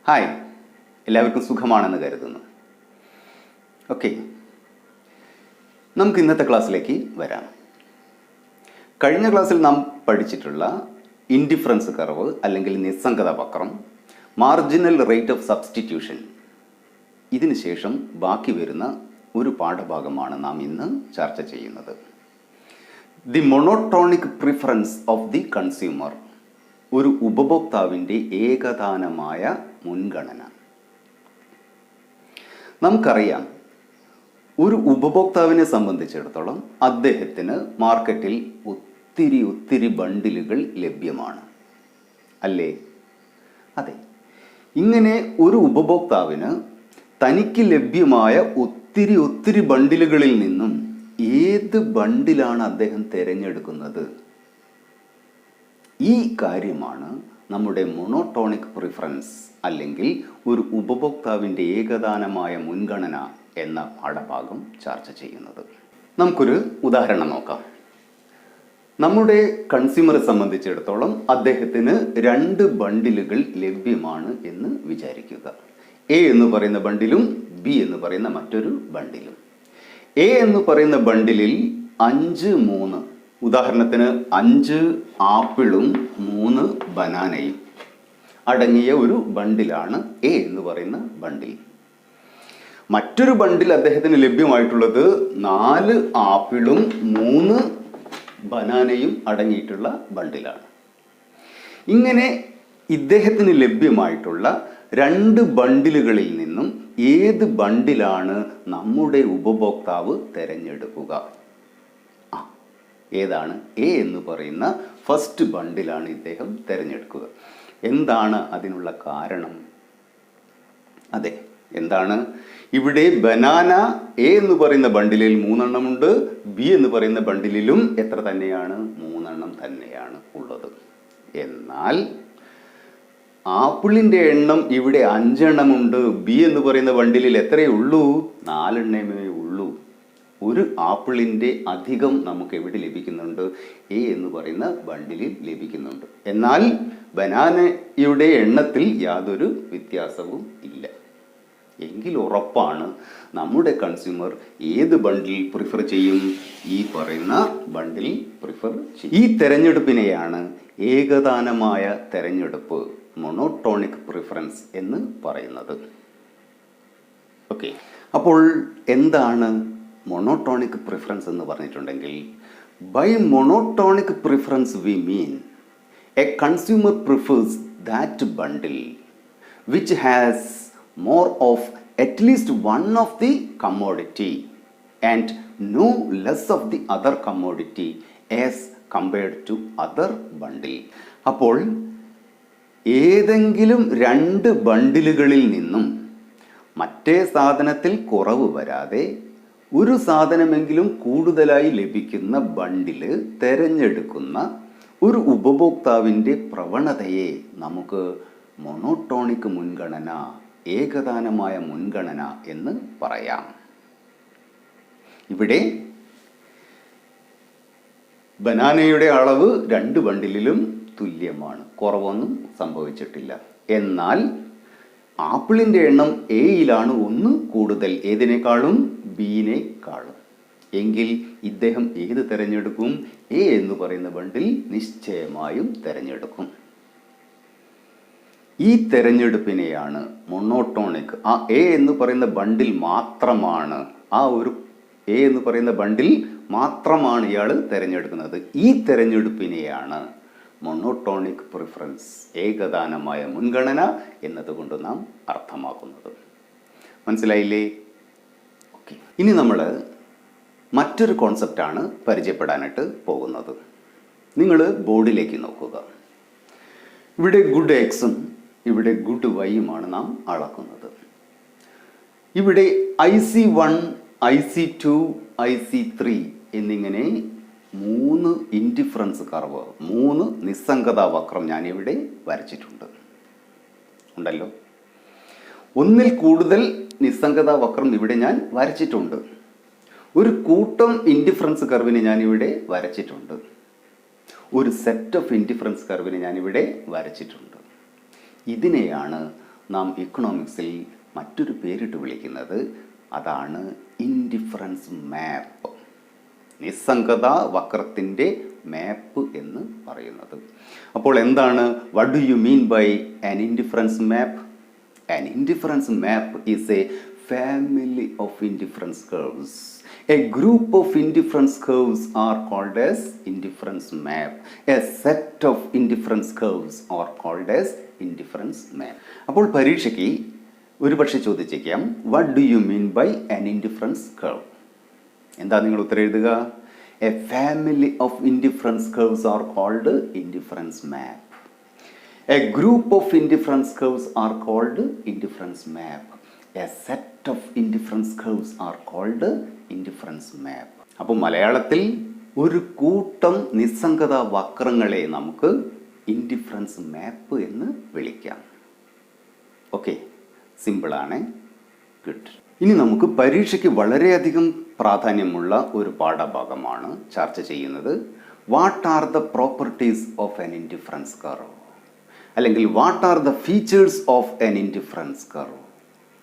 Hi, എല്ലാവർക്കും സുഖമാണെന്ന് കരുതുന്നു. ഓക്കെ, നമുക്ക് ഇന്നത്തെ ക്ലാസ്സിലേക്ക് വരാം. കഴിഞ്ഞ ക്ലാസ്സിൽ നാം പഠിച്ചിട്ടുള്ള ഇൻഡിഫറൻസ് കർവ് അല്ലെങ്കിൽ നിസ്സംഗത വക്രം, മാർജിനൽ റേറ്റ് ഓഫ് സബ്സ്റ്റിറ്റ്യൂഷൻ, ഇതിന് ശേഷം ബാക്കി വരുന്ന ഒരു പാഠഭാഗമാണ് നാം ഇന്ന് ചർച്ച ചെയ്യുന്നത്. The monotonic preference of the consumer, ഒരു ഉപഭോക്താവിൻ്റെ ഏകതാനമായ മുൻഗണന. നമുക്കറിയാം, ഒരു ഉപഭോക്താവിനെ സംബന്ധിച്ചിടത്തോളം അദ്ദേഹത്തിന് മാർക്കറ്റിൽ ഒത്തിരി ബണ്ടിലുകൾ ലഭ്യമാണ്, അല്ലേ? അതെ. ഇങ്ങനെ ഒരു ഉപഭോക്താവിന് തനിക്ക് ലഭ്യമായ ഒത്തിരി ബണ്ടിലുകളിൽ നിന്നും ഏത് ബണ്ടിലാണ് അദ്ദേഹം തിരഞ്ഞെടുക്കുന്നത്? ഈ കാര്യമാണ് നമ്മുടെ മൊണോട്ടോണിക് പ്രിഫറൻസ് അല്ലെങ്കിൽ ഒരു ഉപഭോക്താവിൻ്റെ ഏകതാനമായ മുൻഗണന എന്ന പാഠഭാഗം ചർച്ച ചെയ്യുന്നത്. നമുക്കൊരു ഉദാഹരണം നോക്കാം. നമ്മുടെ കൺസ്യൂമറെ സംബന്ധിച്ചിടത്തോളം അദ്ദേഹത്തിന് 2 ബണ്ടിലുകൾ ലഭ്യമാണ് എന്ന് വിചാരിക്കുക. എ എന്ന് പറയുന്ന ബണ്ടിലും ബി എന്ന് പറയുന്ന മറ്റൊരു ബണ്ടിലും. എ എന്ന് പറയുന്ന ബണ്ടിലിൽ 5 ഉദാഹരണത്തിന് 5 ആപ്പിളും 3 ബനാനയും അടങ്ങിയ ഒരു ബണ്ടിലാണ് എ എന്ന് പറയുന്ന ബണ്ടിൽ. മറ്റൊരു ബണ്ടിൽ അദ്ദേഹത്തിന് ലഭ്യമായിട്ടുള്ളത് 4 ആപ്പിളും 3 ബനാനയും അടങ്ങിയിട്ടുള്ള ബണ്ടിലാണ്. ഇങ്ങനെ ഇദ്ദേഹത്തിന് ലഭ്യമായിട്ടുള്ള 2 ബണ്ടിലുകളിൽ നിന്നും ഏത് ബണ്ടിലാണ് നമ്മുടെ ഉപഭോക്താവ് തിരഞ്ഞെടുക്കുക? ഏതാണ്? എ എന്ന് പറയുന്ന ഫസ്റ്റ് ബണ്ടിലാണ് ഇദ്ദേഹം തിരഞ്ഞെടുക്കുക. എന്താണ് അതിനുള്ള കാരണം? അതെ, എന്താണ്? ഇവിടെ ബനാന എ എന്ന് പറയുന്ന ബണ്ടിലിൽ 3 ഉണ്ട്, ബി എന്ന് പറയുന്ന ബണ്ടിലും എത്ര തന്നെയാണ്? 3 തന്നെയാണ് ഉള്ളത്. എന്നാൽ ആപ്പിളിൻ്റെ എണ്ണം ഇവിടെ 5 ഉണ്ട്, ബി എന്ന് പറയുന്ന ബണ്ടിലിൽ എത്രയേ ഉള്ളൂ? 4 ഉള്ളൂ. ഒരു ആപ്പിളിൻ്റെ അധികം നമുക്ക് എവിടെ ലഭിക്കുന്നുണ്ട്? എ എന്ന് പറയുന്ന ബണ്ടിലിൽ ലഭിക്കുന്നുണ്ട്. എന്നാൽ ബനാനയുടെ എണ്ണത്തിൽ യാതൊരു വ്യത്യാസവും ഇല്ല. എങ്കിൽ ഉറപ്പാണ് നമ്മുടെ കൺസ്യൂമർ ഏത് ബണ്ടിൽ പ്രിഫർ ചെയ്യും? ഈ പറയുന്ന ബണ്ടിൽ പ്രിഫർ ചെയ്യും. ഈ തെരഞ്ഞെടുപ്പിനെയാണ് ഏകതാനമായ തെരഞ്ഞെടുപ്പ്, മൊണോട്ടോണിക് പ്രിഫറൻസ് എന്ന് പറയുന്നത്. ഓക്കെ, അപ്പോൾ എന്താണ് മൊണോട്ടോണിക് പ്രിഫറൻസ് എന്ന് പറഞ്ഞിട്ടുണ്ടെങ്കിൽ, by monotonic preference we mean a consumer prefers that bundle which has more of at least one of the commodity and no less of the other commodity as compared to other bundle. അപ്പോൾ ഏതെങ്കിലും 2 ബണ്ടിലുകളിൽ നിന്നും മറ്റേ സാധനത്തിൽ കുറവ് വരാതെ ഒരു സാധനമെങ്കിലും കൂടുതലായി ലഭിക്കുന്ന ബണ്ടില് തിരഞ്ഞെടുക്കുന്ന ഒരു ഉപഭോക്താവിൻ്റെ പ്രവണതയെ നമുക്ക് മൊണോട്ടോണിക് മുൻഗണന, ഏകതാനമായ മുൻഗണന എന്ന് പറയാം. ഇവിടെ ബനാനയുടെ അളവ് 2 ബണ്ടിലിലും തുല്യമാണ്, കുറവൊന്നും സംഭവിച്ചിട്ടില്ല. എന്നാൽ ആപ്പിളിൻ്റെ എണ്ണം എയിലാണ് 1 കൂടുതൽ, ഏതിനേക്കാളും? ബിയിനേക്കാളും. എങ്കിൽ ഇദ്ദേഹം ഏത് തിരഞ്ഞെടുക്കും? എ എന്ന് പറയുന്ന ബണ്ടിൽ നിശ്ചയമായും തിരഞ്ഞെടുക്കും. ഈ തെരഞ്ഞെടുപ്പിനെയാണ് മൊണോട്ടോണിക്, ആ എ എന്ന് പറയുന്ന ബണ്ടിൽ മാത്രമാണ്, ആ ഒരു എ എന്ന് പറയുന്ന ബണ്ടിൽ മാത്രമാണ് ഇയാൾ തിരഞ്ഞെടുക്കുന്നത്. ഈ തെരഞ്ഞെടുപ്പിനെയാണ് മൊണോട്ടോണിക് പ്രിഫറൻസ്, ഏകതാനമായ മുൻഗണന എന്നതുകൊണ്ട് നാം അർത്ഥമാക്കുന്നത്. മനസ്സിലായില്ലേ? ഓക്കെ, ഇനി നമ്മൾ മറ്റൊരു കോൺസെപ്റ്റാണ് പരിചയപ്പെടാനായിട്ട് പോകുന്നത്. നിങ്ങൾ ബോർഡിലേക്ക് നോക്കുക. ഇവിടെ ഗുഡ് എക്സും ഇവിടെ ഗുഡ് വൈയുമാണ് നാം അളക്കുന്നത്. ഇവിടെ IC1, IC2, IC3 എന്നിങ്ങനെ 3 ഇൻഡിഫറൻസ് കർവ്, 3 നിസ്സംഗതാ വക്രം ഞാനിവിടെ വരച്ചിട്ടുണ്ട്. ഉണ്ടല്ലോ, 1ൽ കൂടുതൽ നിസ്സംഗതാ വക്രം ഇവിടെ ഞാൻ വരച്ചിട്ടുണ്ട്. ഒരു കൂട്ടം ഇൻഡിഫറൻസ് കർവിനെ ഞാനിവിടെ വരച്ചിട്ടുണ്ട്. ഒരു സെറ്റ് ഓഫ് ഇൻഡിഫറൻസ് കർവിനെ ഞാനിവിടെ വരച്ചിട്ടുണ്ട്. ഇതിനെയാണ് നാം ഇക്കണോമിക്സിൽ മറ്റൊരു പേരിട്ട് വിളിക്കുന്നത്. അതാണ് ഇൻഡിഫറൻസ് മാപ്പ്. നിസ്സംഗത വക്രത്തിൻ്റെ മാപ്പ് എന്ന് പറയുന്നത്. അപ്പോൾ എന്താണ് what do you mean by an indifference map? An indifference map is a family of indifference curves. A group of indifference curves are called as indifference map. A set of indifference curves are called as indifference map. അപ്പോൾ പരീക്ഷയ്ക്ക് ഒരുപക്ഷെ ചോദിച്ചേക്കാം, what do you mean by an indifference curve? എന്താ നിങ്ങൾ ഉത്തരം എഴുതുക? A family of indifference curves are called indifference map. A group of indifference curves are called indifference map. A set of indifference curves are called indifference map. അപ്പോൾ മലയാളത്തിൽ ഒരു കൂട്ടം നിസ്സംഗത വക്രങ്ങളെ നമുക്ക് indifference മാപ്പ് എന്ന് വിളിക്കാം. ഓക്കെ, സിമ്പിളാണ്. ഗുഡ്. ഇനി നമുക്ക് പരീക്ഷയ്ക്ക് വളരെയധികം പ്രാധാന്യമുള്ള ഒരു പാഠഭാഗമാണ് ചർച്ച ചെയ്യുന്നത്. What are the properties of an indifference curve, അല്ലെങ്കിൽ what are the features of an indifference curve,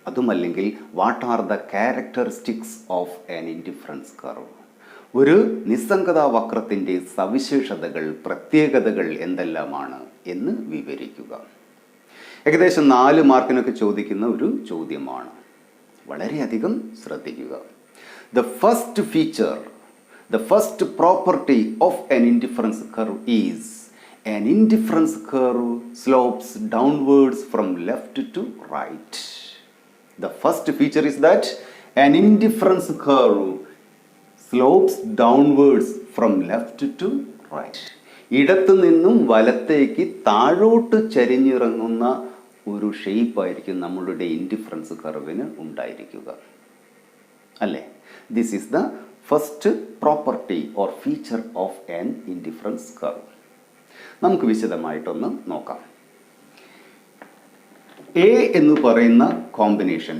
അതുമല്ലെങ്കിൽ what are the characteristics of an indifference curve. ഒരു നിസ്സംഗതാ വക്രത്തിൻ്റെ സവിശേഷതകൾ, പ്രത്യേകതകൾ എന്തെല്ലാമാണ് എന്ന് വിവരിക്കുക. ഏകദേശം 4 മാർക്കിനൊക്കെ ചോദിക്കുന്ന ഒരു ചോദ്യമാണ്. വളരെയധികം ശ്രദ്ധിക്കുക. The first feature, the first property of an indifference curve is an indifference curve slopes downwards from left to right. The first feature is that an indifference curve slopes downwards from left to right. ഇടത്തു നിന്നും വലത്തേക്ക് താഴോട്ട് ചരിഞ്ഞിറങ്ങുന്ന ഒരു ഷേപ്പായിരിക്കും നമ്മളുടെ indifference കർവിന് ഉണ്ടായിരിക്കുക, അല്ലേ? This is the first property or feature of an indifference curve. നമുക്ക് വിശദമായിട്ടൊന്ന് നോക്കാം. എ എന്ന് പറയുന്ന കോമ്പിനേഷൻ,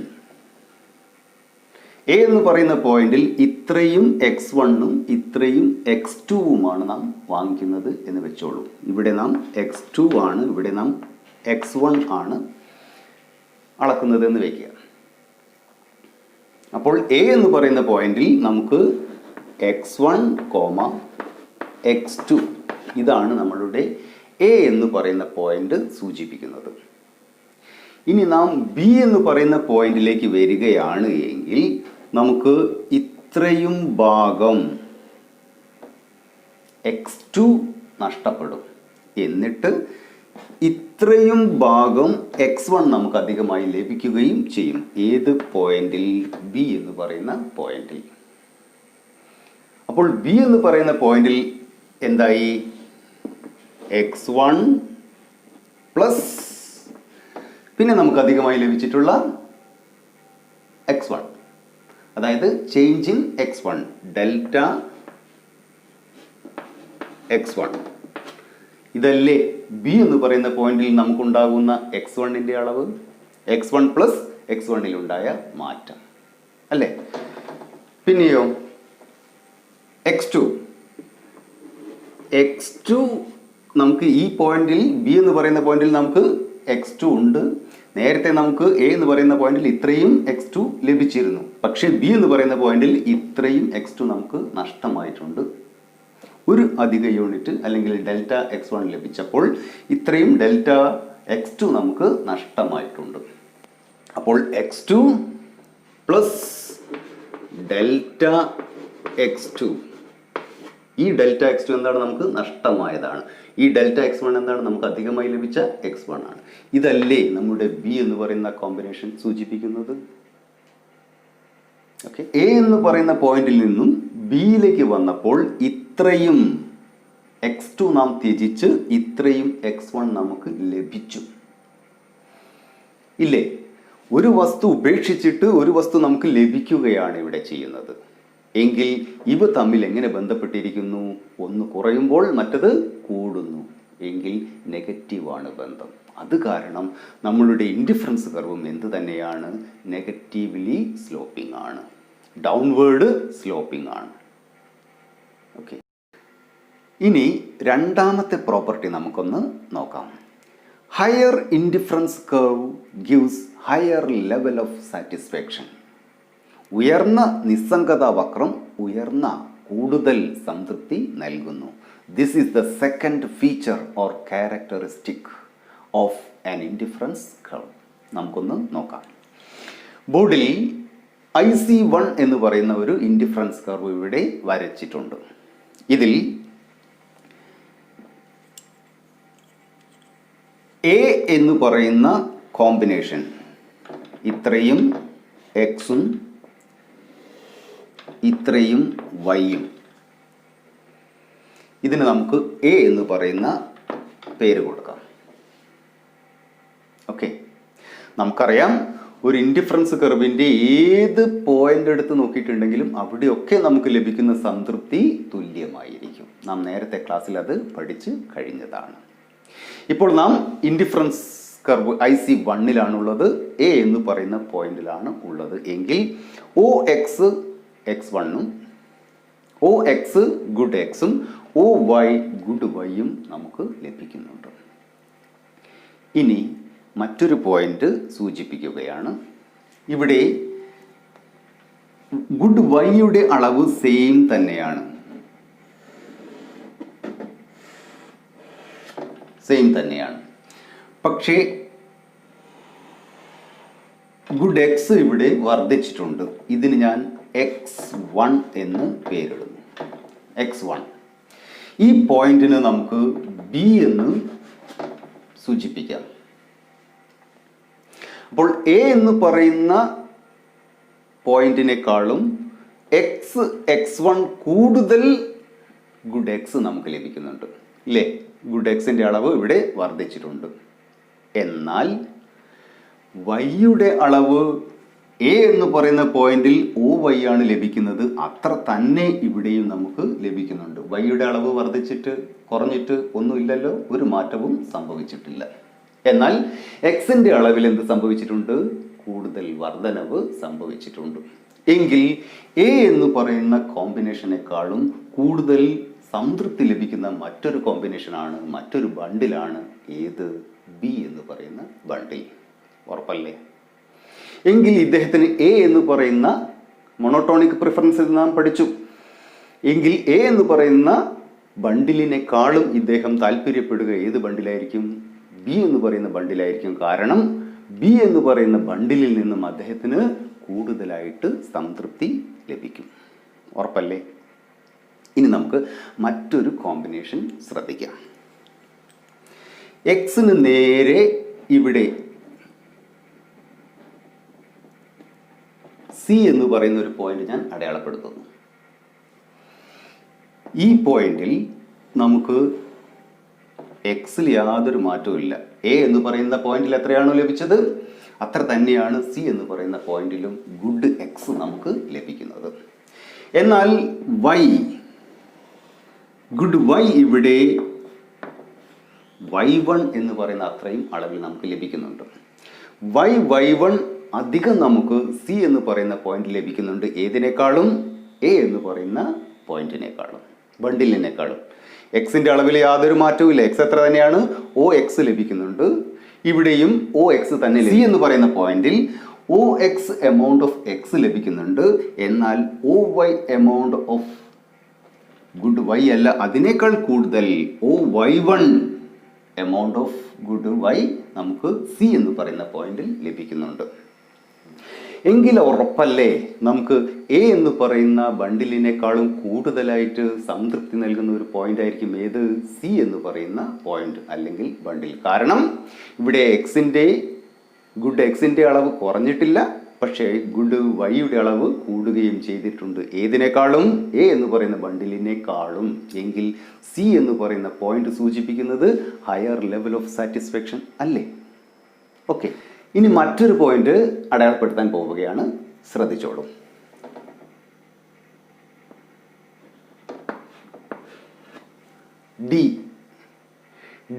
എ എന്ന് പറയുന്ന പോയിന്റിൽ ഇത്രയും x1ഉം ഇത്രയും x2വുമാണ് നാം വാങ്ങിക്കുന്നത് എന്ന് വെച്ചോളൂ. ഇവിടെ നാം x2 ആണ്, ഇവിടെ നാം x1 ആണ് അളക്കുന്നത് എന്ന് വയ്ക്കുക. അപ്പോൾ എ എന്ന് പറയുന്ന പോയിന്റിൽ നമുക്ക് x1, x2 ഇതാണ് നമ്മളുടെ എ എന്ന് പറയുന്ന പോയിന്റ് സൂചിപ്പിക്കുന്നത്. ഇനി നാം ബി എന്ന് പറയുന്ന പോയിന്റിലേക്ക് വരികയാണ് എങ്കിൽ നമുക്ക് ഇത്രയും ഭാഗം x2 നഷ്ടപ്പെടും. എന്നിട്ട് ഇത്രയും ഭാഗം x1 നമുക്ക് അധികമായി ലഭിക്കുകയും ചെയ്യും. ഏത് പോയിന്റിൽ? ബി എന്ന് പറയുന്ന പോയിന്റിൽ. അപ്പോൾ ബി എന്ന് പറയുന്ന പോയിന്റിൽ എന്തായി? x1 പ്ലസ് പിന്നെ നമുക്ക് അധികമായി ലഭിച്ചിട്ടുള്ള x1, അതായത് change in x1, delta x1. ഇതല്ലേ ബി എന്ന് പറയുന്ന പോയിന്റിൽ നമുക്കുണ്ടാകുന്ന x1ൻ്റെ അളവ്, x1 പ്ലസ് x1ലുണ്ടായ മാറ്റം, അല്ലേ? പിന്നെയോ x2 നമുക്ക് ഈ പോയിന്റിൽ, ബി എന്ന് പറയുന്ന പോയിന്റിൽ നമുക്ക് x2 ഉണ്ട്. നേരത്തെ നമുക്ക് എ എന്ന് പറയുന്ന പോയിന്റിൽ ഇത്രയും x2 ലഭിച്ചിരുന്നു. പക്ഷേ ബി എന്ന് പറയുന്ന പോയിന്റിൽ ഇത്രയും x2 നമുക്ക് നഷ്ടമായിട്ടുണ്ട്. ഒരു അധിക യൂണിറ്റ് അല്ലെങ്കിൽ ഡെൽറ്റ x1 ലഭിച്ചപ്പോൾ ഇത്രയും ഡെൽറ്റ x2 നമുക്ക് നഷ്ടമായിട്ടുണ്ട്. അപ്പോൾ x2 പ്ലസ് ഡെൽറ്റ x2, ഈ ഡെൽറ്റ x2 എന്താണ്? നമുക്ക് നഷ്ടമായതാണ്. ഈ ഡെൽറ്റ x1 എന്താണ്? നമുക്ക് അധികമായി ലഭിച്ച x1 ആണ്. ഇതല്ലേ നമ്മുടെ ബി എന്ന് പറയുന്ന കോമ്പിനേഷൻ സൂചിപ്പിക്കുന്നത്? ഓക്കെ, എ എന്ന് പറയുന്ന പോയിന്റിൽ നിന്നും ബിയിലേക്ക് വന്നപ്പോൾ ഇത്രയും x2 നാം ത്യജിച്ച് ഇത്രയും x1 നമുക്ക് ലഭിച്ചു, ഇല്ലേ? ഒരു വസ്തു ഉപേക്ഷിച്ചിട്ട് ഒരു വസ്തു നമുക്ക് ലഭിക്കുകയാണ് ഇവിടെ ചെയ്യുന്നത്. എങ്കിൽ ഇവ തമ്മിൽ എങ്ങനെ ബന്ധപ്പെട്ടിരിക്കുന്നു? ഒന്ന് കുറയുമ്പോൾ മറ്റത് കൂടുന്നു എങ്കിൽ നെഗറ്റീവാണ് ബന്ധം. അത് കാരണം നമ്മളുടെ ഇൻഡിഫറൻസ് കർവും എന്ത് തന്നെയാണ്? നെഗറ്റീവ്ലി സ്ലോപ്പിംഗ് ആണ്, ഡൗൺവേർഡ് സ്ലോപ്പിംഗ് ആണ്. ഓക്കെ, ഇനി രണ്ടാമത്തെ പ്രോപ്പർട്ടി നമുക്കൊന്ന് നോക്കാം. Higher indifference curve gives higher level of satisfaction. ഉയർന്ന നിസ്സംഗത വക്രം കൂടുതൽ സംതൃപ്തി നൽകുന്നു. This is the second feature or characteristic of an indifference curve. നമുക്കൊന്ന് നോക്കാം. ബോർഡിൽ IC1 എന്ന് പറയുന്ന ഒരു ഇൻഡിഫറൻസ് കർവ് ഇവിടെ വരച്ചിട്ടുണ്ട്. ഇതിൽ A എന്ന് പറയുന്ന കോമ്പിനേഷൻ ഇത്രയും എക്സും ഇത്രയും വൈയും, ഇതിന് നമുക്ക് A എന്ന് പറയുന്ന പേര് കൊടുക്കാം. ഓക്കെ, നമുക്കറിയാം ഒരു ഇൻഡിഫറൻസ് കർവിൻ്റെ ഏത് പോയിന്റ് എടുത്ത് നോക്കിയിട്ടുണ്ടെങ്കിലും അവിടെയൊക്കെ നമുക്ക് ലഭിക്കുന്ന സംതൃപ്തി തുല്യമായിരിക്കും. നാം നേരത്തെ ക്ലാസ്സിൽ അത് പഠിച്ച് കഴിഞ്ഞതാണ്. ഇപ്പോൾ നാം ഇൻഡിഫറൻസ് കർവ് IC1-ലാണുള്ളത്, A എന്ന് പറയുന്ന പോയിന്റിലാണ് ഉള്ളത് എങ്കിൽ OX x1-ഉം OX ഗുഡ് എക്സും OY ഗുഡ് വൈയും നമുക്ക് ലഭിക്കുന്നുണ്ട്. ഇനി മറ്റൊരു പോയിന്റ് സൂചിപ്പിക്കുകയാണ്. ഇവിടെ ഗുഡ് വൈയുടെ അളവ് സെയിം തന്നെയാണ്, പക്ഷേ ഗുഡ് എക്സ് ഇവിടെ വർദ്ധിച്ചിട്ടുണ്ട്. ഇതിന് ഞാൻ x1 എന്ന് പേരിടുന്നു. x1 ഈ പോയിന്റിന് നമുക്ക് B എന്ന് സൂചിപ്പിക്കാം. അപ്പോൾ A എന്ന് പറയുന്ന പോയിന്റിനേക്കാളും x1 കൂടുതൽ ഗുഡ് എക്സ് നമുക്ക് ലഭിക്കുന്നുണ്ട്, ഇല്ലേ? ഗുഡ് എക്സിൻ്റെ അളവ് ഇവിടെ വർദ്ധിച്ചിട്ടുണ്ട്. എന്നാൽ വൈയുടെ അളവ് A എന്ന് പറയുന്ന പോയിന്റിൽ OY ആണ് ലഭിക്കുന്നത്. അത്ര തന്നെ ഇവിടെയും നമുക്ക് ലഭിക്കുന്നുണ്ട്. വൈയുടെ അളവ് വർദ്ധിച്ചിട്ട് കുറഞ്ഞിട്ട് ഒന്നുമില്ലല്ലോ, ഒരു മാറ്റവും സംഭവിച്ചിട്ടില്ല. എന്നാൽ എക്സിൻ്റെ അളവിൽ എന്ത് സംഭവിച്ചിട്ടുണ്ട്? കൂടുതൽ വർധനവ് സംഭവിച്ചിട്ടുണ്ട്. എങ്കിൽ A എന്ന് പറയുന്ന കോമ്പിനേഷനേക്കാളും കൂടുതൽ സംതൃപ്തി ലഭിക്കുന്ന മറ്റൊരു കോമ്പിനേഷനാണ്, മറ്റൊരു ബണ്ടിലാണ് ഏത്? B എന്ന് പറയുന്ന ബണ്ടിൽ. ഉറപ്പല്ലേ? എങ്കിൽ ഇദ്ദേഹത്തിന് A എന്ന് പറയുന്ന മൊണോട്ടോണിക് പ്രിഫറൻസ് നാം പഠിച്ചു. എങ്കിൽ A എന്ന് പറയുന്ന ബണ്ടിലിനേക്കാളും ഇദ്ദേഹം താല്പര്യപ്പെടുക ഏത് ബണ്ടിലായിരിക്കും? B എന്ന് പറയുന്ന ബണ്ടിലായിരിക്കും. കാരണം B എന്ന് പറയുന്ന ബണ്ടിലിൽ നിന്നും അദ്ദേഹത്തിന് കൂടുതലായിട്ട് സംതൃപ്തി ലഭിക്കും. ഉറപ്പല്ലേ? ഇനി നമുക്ക് മറ്റൊരു കോമ്പിനേഷൻ ശ്രദ്ധിക്കാം. എക്സിന് നേരെ ഇവിടെ C എന്ന് പറയുന്ന ഒരു പോയിന്റ് ഞാൻ അടയാളപ്പെടുത്തുന്നു. ഈ പോയിന്റിൽ നമുക്ക് എക്സിൽ യാതൊരു മാറ്റവും ഇല്ല. A എന്ന് പറയുന്ന പോയിന്റിൽ എത്രയാണോ ലഭിച്ചത് അത്ര തന്നെയാണ് C എന്ന് പറയുന്ന പോയിന്റിലും ഗുഡ് എക്സ് നമുക്ക് ലഭിക്കുന്നത്. എന്നാൽ ഗുഡ് വൈ ഇവിടെ y1 എന്ന് പറയുന്ന അത്രയും അളവിൽ നമുക്ക് ലഭിക്കുന്നുണ്ട്. y1 അധികം നമുക്ക് C എന്ന് പറയുന്ന പോയിന്റ് ലഭിക്കുന്നുണ്ട്. ഏതിനേക്കാളും? A എന്ന് പറയുന്ന പോയിന്റിനേക്കാളും, ബണ്ടിലിനേക്കാളും. എക്സിൻ്റെ അളവിൽ യാതൊരു മാറ്റവും ഇല്ല. എക്സ് എത്ര തന്നെയാണ്? OX ലഭിക്കുന്നുണ്ട്. ഇവിടെയും OX തന്നെ. C എന്ന് പറയുന്ന പോയിന്റിൽ OX എമൗണ്ട് ഓഫ് എക്സ് ലഭിക്കുന്നുണ്ട്. എന്നാൽ OY amount of good Y അല്ല, അതിനേക്കാൾ കൂടുതൽ OY1 amount of good Y നമുക്ക് C എന്ന് പറയുന്ന പോയിന്റിൽ ലഭിക്കുന്നുണ്ട്. എങ്കിൽ ഉറപ്പല്ലേ നമുക്ക് A എന്ന് പറയുന്ന ബണ്ടിലിനേക്കാളും കൂടുതലായിട്ട് സംതൃപ്തി നൽകുന്ന ഒരു പോയിന്റ് ആയിരിക്കും ഏത്? C എന്ന് പറയുന്ന പോയിന്റ് അല്ലെങ്കിൽ ബണ്ടിൽ. കാരണം ഇവിടെ ഗുഡ് എക്സിൻ്റെ അളവ് കുറഞ്ഞിട്ടില്ല, പക്ഷേ ഗുഡ് വൈയുടെ അളവ് കൂടുകയും ചെയ്തിട്ടുണ്ട്. ഏതിനേക്കാളും? A എന്ന് പറയുന്ന ബണ്ടിലിനേക്കാളും. എങ്കിൽ C എന്ന് പറയുന്ന പോയിന്റ് സൂചിപ്പിക്കുന്നത് ഹയർ ലെവൽ ഓഫ് സാറ്റിസ്ഫാക്ഷൻ അല്ലേ? ഓക്കെ, ഇനി മറ്റൊരു പോയിന്റ് അടയാളപ്പെടുത്താൻ പോവുകയാണ്. ശ്രദ്ധിച്ചോളൂ.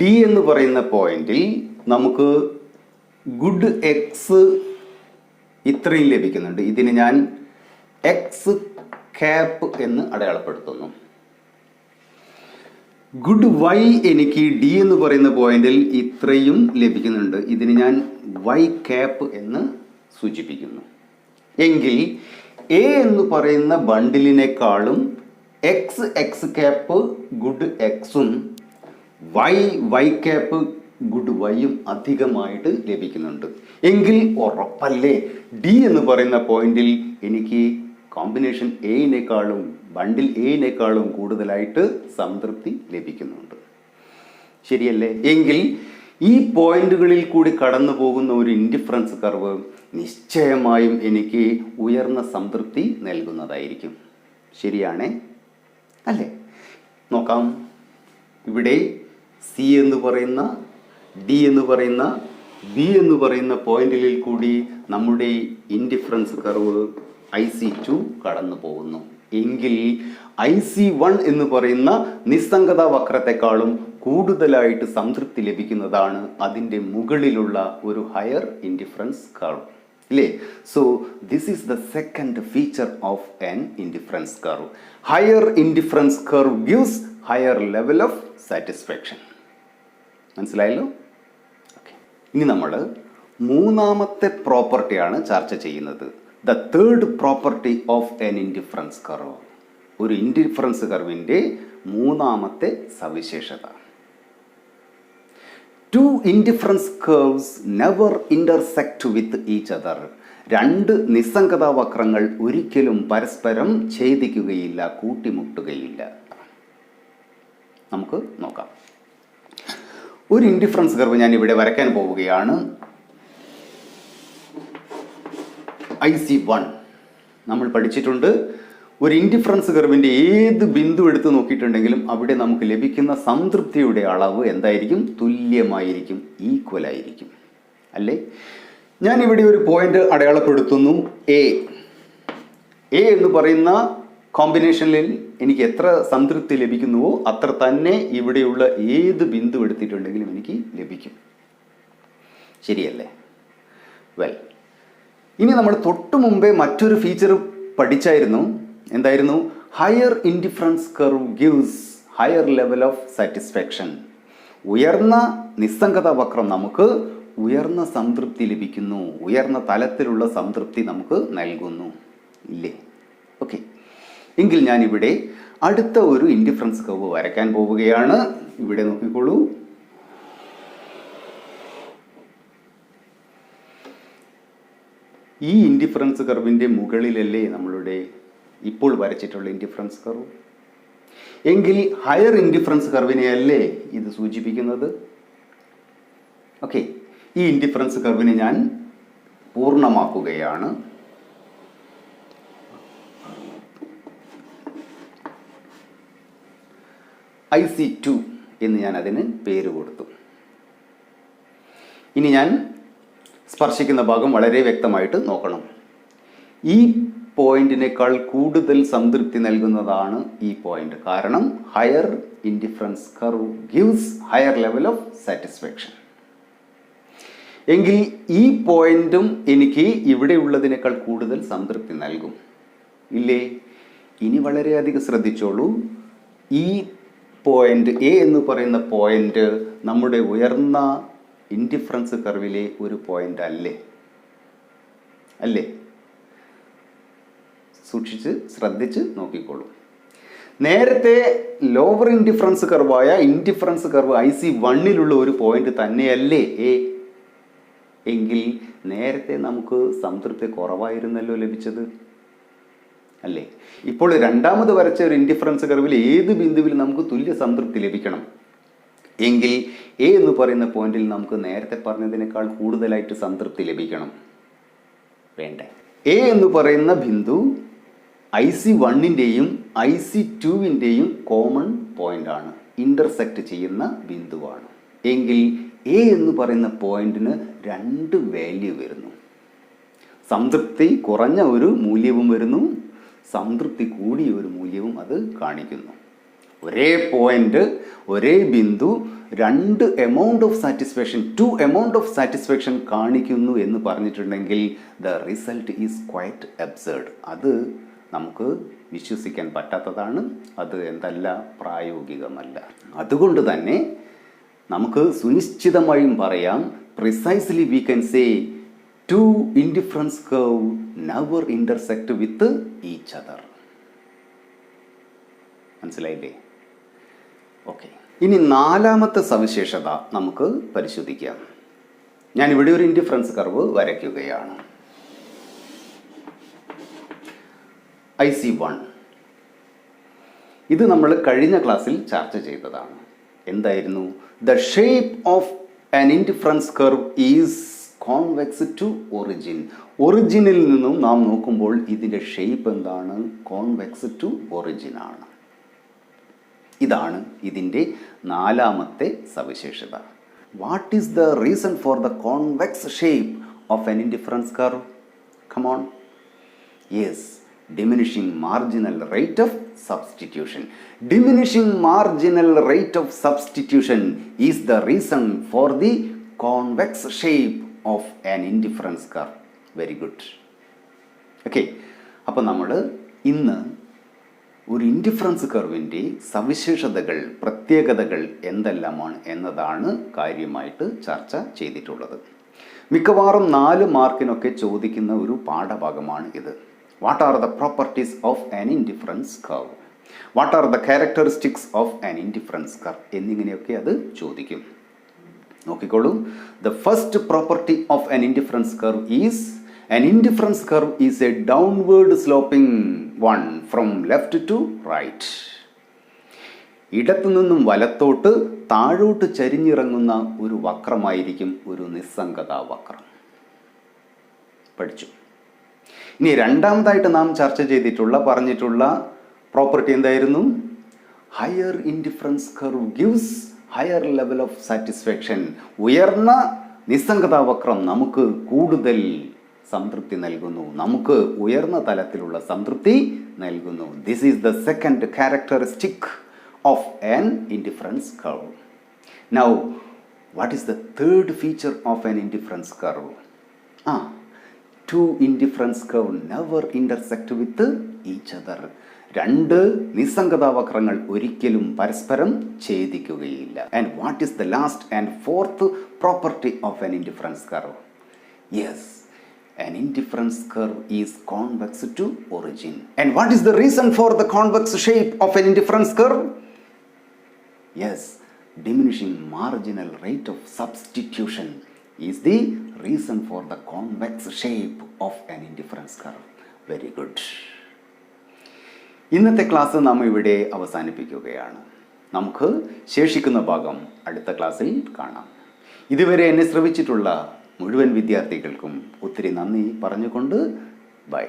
D എന്ന് പറയുന്ന പോയിന്റിൽ നമുക്ക് ഗുഡ് എക്സ് ഇത്രയും ലഭിക്കുന്നുണ്ട്. ഇതിന് ഞാൻ X ക്യാപ്പ് എന്ന് അടയാളപ്പെടുത്തുന്നു. ഗുഡ് വൈ എനിക്ക് ഡി എന്ന് പറയുന്ന പോയിന്റിൽ ഇത്രയും ലഭിക്കുന്നുണ്ട്. ഇതിന് ഞാൻ വൈ ക്യാപ്പ് എന്ന് സൂചിപ്പിക്കുന്നു. എങ്കിൽ എ എന്ന് പറയുന്ന ബണ്ടിലിനേക്കാളും എക്സ് ക്യാപ്പ് ഗുഡ് എക്സും വൈ ക്യാപ്പ് ഗുഡ് വൈയും അധികമായിട്ട് ലഭിക്കുന്നുണ്ട്. എങ്കിൽ ഉറപ്പല്ലേ ഡി എന്ന് പറയുന്ന പോയിന്റിൽ എനിക്ക് കോമ്പിനേഷൻ എയിനേക്കാളും ബണ്ടിൽ എയിനേക്കാളും കൂടുതലായിട്ട് സംതൃപ്തി ലഭിക്കുന്നുണ്ട്. ശരിയല്ലേ? എങ്കിൽ ഈ പോയിന്റുകളിൽ കൂടി കടന്നു പോകുന്ന ഒരു ഇൻഡിഫറൻസ് കർവ് നിശ്ചയമായും എനിക്ക് ഉയർന്ന സംതൃപ്തി നൽകുന്നതായിരിക്കും. ശരിയാണേ? അല്ലേ? നോക്കാം. ഇവിടെ സി എന്ന് പറയുന്ന, ഡി എന്ന് പറയുന്ന, ബി എന്ന് പറയുന്ന പോയിന്റുകളിൽ കൂടി നമ്മുടെ ഇൻഡിഫറൻസ് കർവ് IC2 കടന്നു പോകുന്നു. എങ്കിൽ IC1 എന്ന് പറയുന്ന നിസ്സംഗത വക്രത്തെക്കാളും കൂടുതലായിട്ട് സംതൃപ്തി ലഭിക്കുന്നതാണ് അതിൻ്റെ മുകളിലുള്ള ഒരു ഹയർ ഇൻഡിഫറൻസ് കർവ്. ഇല്ലേ? So this is the second feature of an indifference curve. Higher indifference curve gives higher level of satisfaction. മനസ്സിലായല്ലോ? ഓക്കെ. ഇനി നമ്മൾ മൂന്നാമത്തെ പ്രോപ്പർട്ടിയാണ് ചർച്ച ചെയ്യുന്നത്. The third property of an indifference curve. ഒരു ഇൻഡിഫറൻസ് കർവിൻ്റെ മൂന്നാമത്തെ സവിശേഷത. Two indifference curves never intersect with each other. രണ്ട് നിസ്സംഗതാ വക്രങ്ങൾ ഒരിക്കലും പരസ്പരം ഛേദിക്കുകയില്ല, കൂട്ടിമുട്ടുകയില്ല. നമുക്ക് നോക്കാം. ഒരു ഇൻഡിഫറൻസ് കർവ് ഞാൻ ഇവിടെ വരയ്ക്കാൻ പോവുകയാണ്. IC1 നമ്മൾ പഠിച്ചിട്ടുണ്ട്. ഒരു ഇൻഡിഫറൻസ് കർവിൻ്റെ ഏത് ബിന്ദു എടുത്ത് നോക്കിയിട്ടുണ്ടെങ്കിലും അവിടെ നമുക്ക് ലഭിക്കുന്ന സംതൃപ്തിയുടെ അളവ് എന്തായിരിക്കും? തുല്യമായിരിക്കും, ഈക്വൽ ആയിരിക്കും. അല്ലേ? ഞാൻ ഇവിടെ ഒരു പോയിന്റ് അടയാളപ്പെടുത്തുന്നു. എ എന്ന് പറയുന്ന കോമ്പിനേഷനിൽ എനിക്ക് എത്ര സംതൃപ്തി ലഭിക്കുന്നുവോ അത്ര തന്നെ ഇവിടെയുള്ള ഏത് ബിന്ദു എടുത്തിട്ടുണ്ടെങ്കിലും എനിക്ക് ലഭിക്കും. ശരിയല്ലേ? വെൽ, ഇനി നമ്മൾ തൊട്ടു മുമ്പേ മറ്റൊരു ഫീച്ചർ പഠിച്ചായിരുന്നു. എന്തായിരുന്നു? Higher indifference curve gives higher level of satisfaction. ഉയർന്ന നിസ്സംഗത വക്രം നമുക്ക് ഉയർന്ന സംതൃപ്തി ലഭിക്കുന്നു, ഉയർന്ന തലത്തിലുള്ള സംതൃപ്തി നമുക്ക് നൽകുന്നു. ഇല്ലേ? ഓക്കെ. എങ്കിൽ ഞാൻ ഇവിടെ അടുത്ത ഒരു ഇൻഡിഫറൻസ് കർവ് വരയ്ക്കാൻ പോവുകയാണ്. ഇവിടെ നോക്കിക്കോളൂ. ഈ ഇൻഡിഫറൻസ് കർവിൻ്റെ മുകളിലല്ലേ നമ്മളുടെ ഇപ്പോൾ വരച്ചിട്ടുള്ള ഇൻഡിഫറൻസ് കർവ്? എങ്കിൽ ഹയർ ഇൻഡിഫറൻസ് കർവിനെയല്ലേ ഇത് സൂചിപ്പിക്കുന്നത്? ഓക്കെ. ഈ ഇൻഡിഫറൻസ് കർവിനെ ഞാൻ പൂർണ്ണമാക്കുകയാണ്. IC2 എന്ന് ഞാൻ അതിന് പേര് കൊടുത്തു. ഇനി ഞാൻ സ്പർശിക്കുന്ന ഭാഗം വളരെ വ്യക്തമായിട്ട് നോക്കണം. ഈ പോയിന്റിനേക്കാൾ കൂടുതൽ സംതൃപ്തി നൽകുന്നതാണ് ഈ പോയിന്റ്. കാരണം higher indifference curve gives higher level of satisfaction. എങ്കിൽ ഈ പോയിന്റും എനിക്ക് ഇവിടെ ഉള്ളതിനേക്കാൾ കൂടുതൽ സംതൃപ്തി നൽകും. ഇല്ലേ? ഇനി വളരെയധികം ശ്രദ്ധിച്ചോളൂ. ഈ പോയിന്റ് എ എന്ന് പറയുന്ന പോയിന്റ് നമ്മുടെ ഉയർന്ന ഇൻഡിഫറൻസ് കർവിലെ ഒരു പോയിന്റ് അല്ലേ? സൂക്ഷിച്ച് ശ്രദ്ധിച്ച് നോക്കിക്കോളൂ. നേരത്തെ ലോവർ ഇൻഡിഫറൻസ് കർവായ ഇൻഡിഫറൻസ് കർവ് IC1 ഒരു പോയിന്റ് തന്നെയല്ലേ എ? എങ്കിൽ നേരത്തെ നമുക്ക് സംതൃപ്തി കുറവായിരുന്നല്ലോ ലഭിച്ചത്, അല്ലേ? ഇപ്പോൾ രണ്ടാമത് വരച്ച ഒരു ഇൻഡിഫറൻസ് കർവിൽ ഏത് ബിന്ദുവിൽ നമുക്ക് തുല്യ സംതൃപ്തി ലഭിക്കണം. എങ്കിൽ എ എന്ന് പറയുന്ന പോയിന്റിൽ നമുക്ക് നേരത്തെ പറഞ്ഞതിനേക്കാൾ കൂടുതലായിട്ട് സംതൃപ്തി ലഭിക്കണം. വേണ്ടേ? എ എന്ന് പറയുന്ന ബിന്ദു IC1-ൻ്റെയും IC2-ൻ്റെയും കോമൺ പോയിന്റ് ആണ്, ഇന്റർസെക്റ്റ് ചെയ്യുന്ന ബിന്ദുവാണ്. എങ്കിൽ എ എന്ന് പറയുന്ന പോയിന്റിന് രണ്ട് വാല്യൂ വരുന്നു. സംതൃപ്തി കുറഞ്ഞ ഒരു മൂല്യവും വരുന്നു, സംതൃപ്തി കൂടിയ ഒരു മൂല്യവും അത് കാണിക്കുന്നു. ഒരേ പോയിന്റ്, ഒരേ ബിന്ദു രണ്ട് amount of satisfaction, 2 amount of satisfaction കാണിക്കുന്നു എന്ന് പറഞ്ഞിട്ടുണ്ടെങ്കിൽ the result is quite absurd. അത് നമുക്ക് വിശ്വസിക്കാൻ പറ്റാത്തതാണ്. അത് എന്തല്ല, പ്രായോഗികമല്ല. അതുകൊണ്ട് തന്നെ നമുക്ക് സുനിശ്ചിതമായും പറയാം, precisely we can say two indifference curve never intersect with each other. മനസ്സിലായില്ലേ? ഓക്കെ, ഇനി നാലാമത്തെ സവിശേഷത നമുക്ക് പരിശോധിക്കാം. ഞാനിവിടെ ഒരു ഇൻഡിഫറൻസ് കർവ് വരയ്ക്കുകയാണ്. IC1 ഇത് നമ്മൾ കഴിഞ്ഞ ക്ലാസ്സിൽ ചർച്ച ചെയ്തതാണ്. എന്തായിരുന്നു? The shape of an indifference curve is convex to origin. ഒറിജിനിൽ നിന്നും നാം നോക്കുമ്പോൾ ഇതിൻ്റെ ഷേപ്പ് എന്താണ്? കോൺവെക്സ് ടു ഒറിജിൻ ആണ്. ഇതാണ് ഇതിൻ്റെ നാലാമത്തെ സവിശേഷത. What is the reason for the convex shape of an indifference curve? Come on. Yes, diminishing marginal rate of substitution. Diminishing marginal rate of substitution is the reason for the convex shape of an indifference curve. Very good. Okay, അപ്പോൾ നമ്മൾ ഇന്ന് ഒരു indifference കർവിൻ്റെ സവിശേഷതകൾ, പ്രത്യേകതകൾ എന്തെല്ലാമാണ് എന്നതാണ് കാര്യമായിട്ട് ചർച്ച ചെയ്തിട്ടുള്ളത്. മിക്കവാറും 4 മാർക്കിനൊക്കെ ചോദിക്കുന്ന ഒരു പാഠഭാഗമാണ് ഇത്. What are the properties of an indifference curve? What are the characteristics of an indifference curve? എന്നിങ്ങനെയൊക്കെ അത് ചോദിക്കും. നോക്കിക്കോളൂ. The first property of an indifference curve is an indifference curve is a downward sloping one from left to right. ഇടത്തു നിന്നും വലത്തോട്ട് താഴോട്ട് ചരിഞ്ഞിറങ്ങുന്ന ഒരു വക്രമായിരിക്കും ഒരു നിസ്സംഗതാ വക്രം. പഠിച്ചു. ഇനി രണ്ടാമതായിട്ട് നാം ചർച്ച ചെയ്തിട്ടുള്ള പറഞ്ഞിട്ടുള്ള പ്രോപ്പർട്ടി എന്തായിരുന്നു? Higher indifference curve gives higher level of satisfaction. ഉയർന്ന നിസ്സംഗതാ വക്രം നമുക്ക് കൂടുതൽ സംതൃപ്തി നൽകുന്നു, നമുക്ക് ഉയർന്ന തലത്തിലുള്ള സംതൃപ്തി നൽകുന്നു. This is the second characteristic of an indifference curve. Now what is the third feature of an indifference curve? Two indifference curve never intersect with each other. 2 നിസ്സംഗതാ വക്രങ്ങൾ ഒരിക്കലും പരസ്പരം ഛേദിക്കുകയില്ല. And what is the last and fourth property of an indifference curve? Yes, an indifference curve is convex to origin. And what is the reason for the convex shape of an indifference curve? Yes, diminishing marginal rate of substitution is the reason for the convex shape of an indifference curve. Very good. ഇന്നത്തെ class നാം ഇവിടെ അവസാനിപ്പിക്കുകയാണ്. നമുക്ക് ശേഷിക്കുന്ന ഭാഗം അടുത്ത ക്ലാസ്സിൽ കാണാം. ഇതുവരെ എന്നെ ശ്രവിച്ചിട്ടുള്ള മുഴുവൻ വിദ്യാർത്ഥികൾക്കും ഒത്തിരി നന്ദി പറഞ്ഞുകൊണ്ട് ബൈ.